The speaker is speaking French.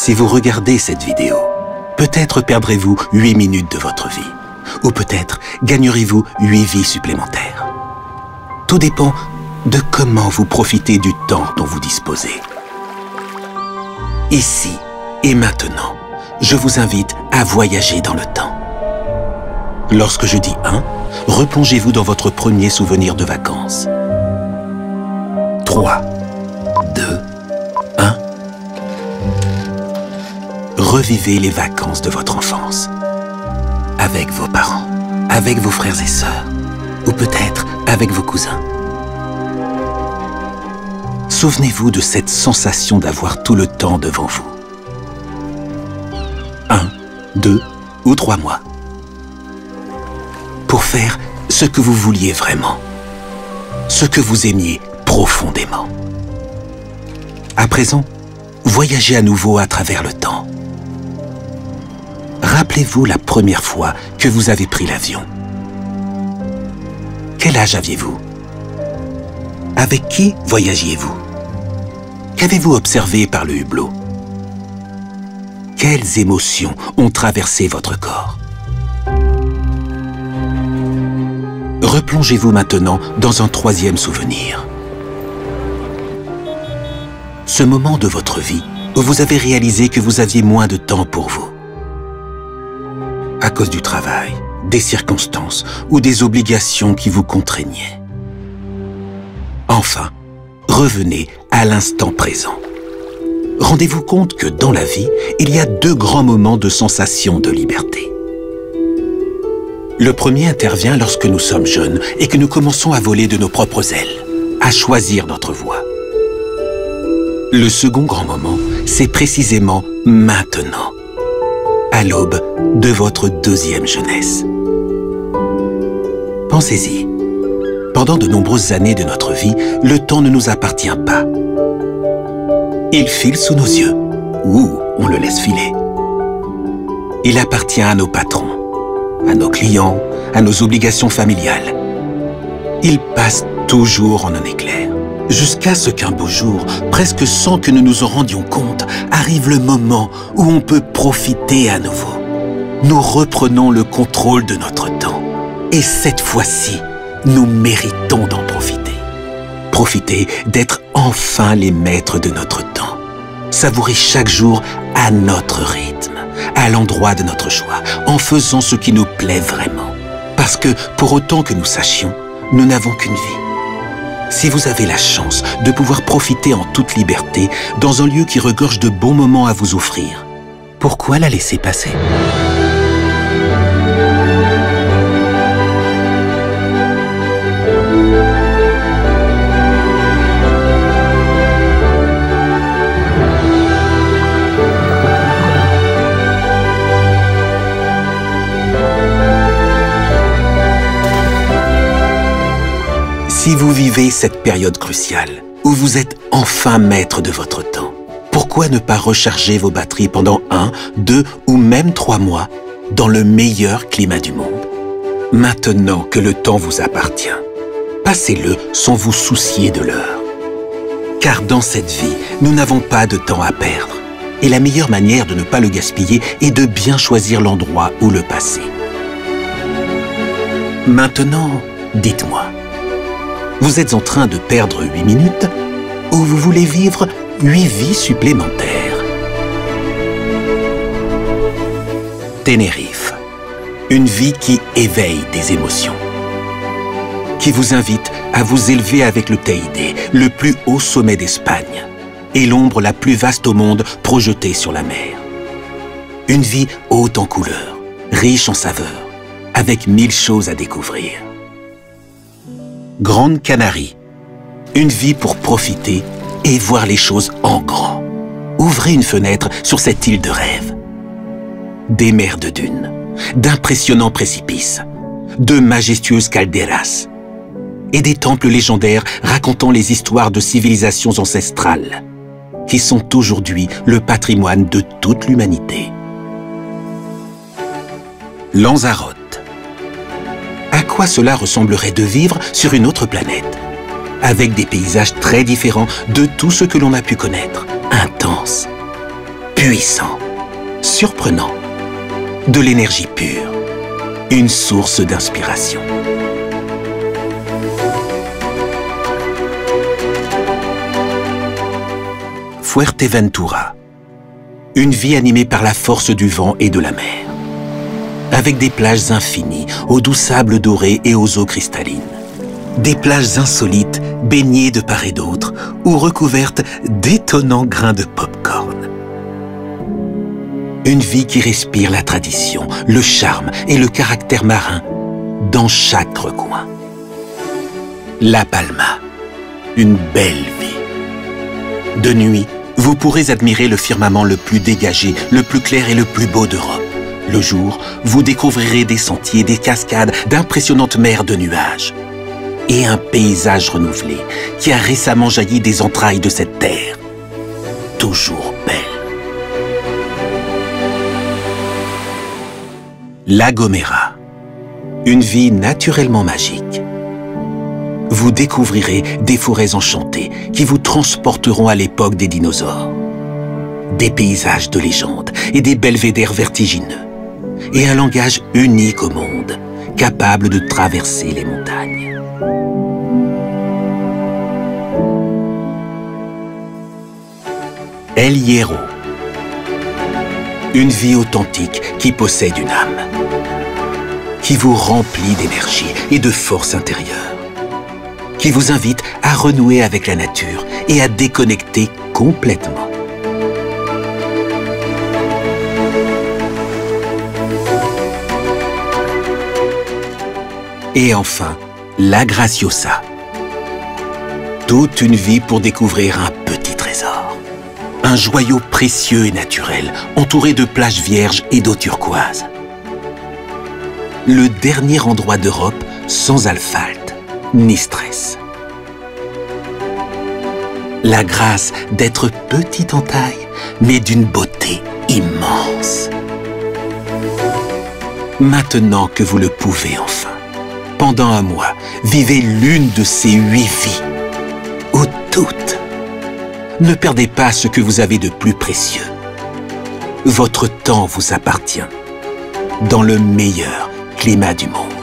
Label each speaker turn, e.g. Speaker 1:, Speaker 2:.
Speaker 1: Si vous regardez cette vidéo, peut-être perdrez-vous 8 minutes de votre vie, ou peut-être gagnerez-vous 8 vies supplémentaires. Tout dépend de comment vous profitez du temps dont vous disposez. Ici et maintenant, je vous invite à voyager dans le temps. Lorsque je dis 1, replongez-vous dans votre premier souvenir de vacances. 3, 2, 1. Revivez les vacances de votre enfance. Avec vos parents, avec vos frères et sœurs, ou peut-être avec vos cousins. Souvenez-vous de cette sensation d'avoir tout le temps devant vous. 1, 2 ou 3 mois. Pour faire ce que vous vouliez vraiment. Ce que vous aimiez profondément. À présent, voyagez à nouveau à travers le temps. Rappelez-vous la première fois que vous avez pris l'avion. Quel âge aviez-vous? Avec qui voyagiez-vous? Qu'avez-vous observé par le hublot? Quelles émotions ont traversé votre corps? Replongez-vous maintenant dans un troisième souvenir. Ce moment de votre vie où vous avez réalisé que vous aviez moins de temps pour vous. À cause du travail, des circonstances ou des obligations qui vous contraignaient. Enfin, revenez à l'instant présent. Rendez-vous compte que dans la vie, il y a 2 grands moments de sensation de liberté. Le premier intervient lorsque nous sommes jeunes et que nous commençons à voler de nos propres ailes, à choisir notre voie. Le second grand moment, c'est précisément maintenant, à l'aube de votre deuxième jeunesse. Pensez-y. Pendant de nombreuses années de notre vie, le temps ne nous appartient pas. Il file sous nos yeux, ou on le laisse filer. Il appartient à nos patrons, à nos clients, à nos obligations familiales. Il passe toujours en un éclair, jusqu'à ce qu'un beau jour, presque sans que nous nous en rendions compte, arrive le moment où on peut profiter à nouveau. Nous reprenons le contrôle de notre temps. Et cette fois-ci, nous méritons d'en profiter. Profiter d'être enfin les maîtres de notre temps. Savourer chaque jour à notre rythme, à l'endroit de notre choix, en faisant ce qui nous plaît vraiment. Parce que, pour autant que nous sachions, nous n'avons qu'une vie. Si vous avez la chance de pouvoir profiter en toute liberté dans un lieu qui regorge de bons moments à vous offrir, pourquoi la laisser passer ? Si vous vivez cette période cruciale, où vous êtes enfin maître de votre temps, pourquoi ne pas recharger vos batteries pendant 1, 2 ou même 3 mois dans le meilleur climat du monde? Maintenant que le temps vous appartient, passez-le sans vous soucier de l'heure. Car dans cette vie, nous n'avons pas de temps à perdre. Et la meilleure manière de ne pas le gaspiller est de bien choisir l'endroit où le passer. Maintenant, dites-moi, vous êtes en train de perdre 8 minutes ou vous voulez vivre 8 vies supplémentaires? Tenerife, une vie qui éveille des émotions, qui vous invite à vous élever avec le Teide, le plus haut sommet d'Espagne, et l'ombre la plus vaste au monde projetée sur la mer. Une vie haute en couleurs, riche en saveurs, avec 1000 choses à découvrir. Grande Canarie, une vie pour profiter et voir les choses en grand. Ouvrez une fenêtre sur cette île de rêve. Des mers de dunes, d'impressionnants précipices, de majestueuses calderas et des temples légendaires racontant les histoires de civilisations ancestrales qui sont aujourd'hui le patrimoine de toute l'humanité. Lanzarote. À quoi cela ressemblerait de vivre sur une autre planète, avec des paysages très différents de tout ce que l'on a pu connaître, intenses, puissant, surprenant, de l'énergie pure, une source d'inspiration. Fuerteventura, une vie animée par la force du vent et de la mer, avec des plages infinies, aux doux sables dorés et aux eaux cristallines. Des plages insolites, baignées de part et d'autre, ou recouvertes d'étonnants grains de pop-corn. Une vie qui respire la tradition, le charme et le caractère marin dans chaque recoin. La Palma, une belle vie. De nuit, vous pourrez admirer le firmament le plus dégagé, le plus clair et le plus beau d'Europe. Le jour, vous découvrirez des sentiers, des cascades, d'impressionnantes mers de nuages. Et un paysage renouvelé qui a récemment jailli des entrailles de cette terre. Toujours belle. La Gomera, une vie naturellement magique. Vous découvrirez des forêts enchantées qui vous transporteront à l'époque des dinosaures. Des paysages de légende et des belvédères vertigineux. Et un langage unique au monde, capable de traverser les montagnes. El Hierro, une vie authentique qui possède une âme, qui vous remplit d'énergie et de force intérieure, qui vous invite à renouer avec la nature et à déconnecter complètement. Et enfin, La Graciosa. Toute une vie pour découvrir un petit trésor. Un joyau précieux et naturel, entouré de plages vierges et d'eau turquoise. Le dernier endroit d'Europe sans asphalte, ni stress. La grâce d'être petit en taille, mais d'une beauté immense. Maintenant que vous le pouvez enfin, pendant un mois, vivez l'une de ces 8 vies, ou toutes. Ne perdez pas ce que vous avez de plus précieux. Votre temps vous appartient, dans le meilleur climat du monde.